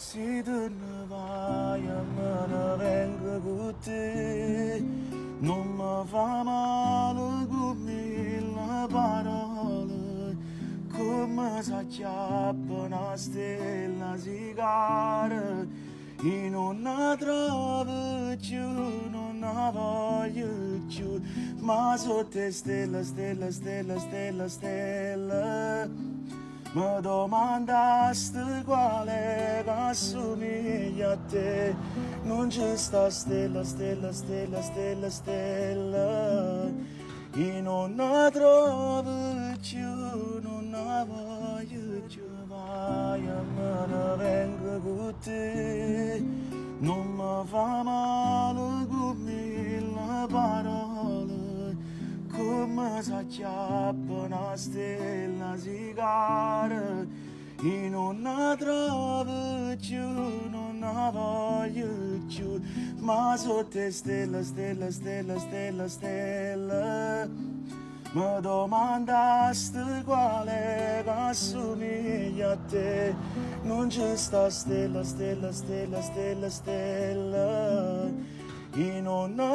Si tu ne vai a me ne vengo con te, non mi fa male come le parole, come si acchiappa una stella si cara, e non ne trovo più, non ne voglio più, ma sotto stella, stella, stella, stella, stella. Mi domandasti quale che assomiglia a te, non c'è sta stella, stella, stella, stella, stella, e non ne trovo più, non ne voglio più, vai a me ne vengo con te, non mi fa male come le parole, come si acchiappa una stella si cara, e non ne trovo più, non ne voglio più, ma sotto stella, stella, stella, stella, stella. Mi domandasti quale che assomiglia a te, non c'è sta stella, stella, stella, stella, stella, e non ne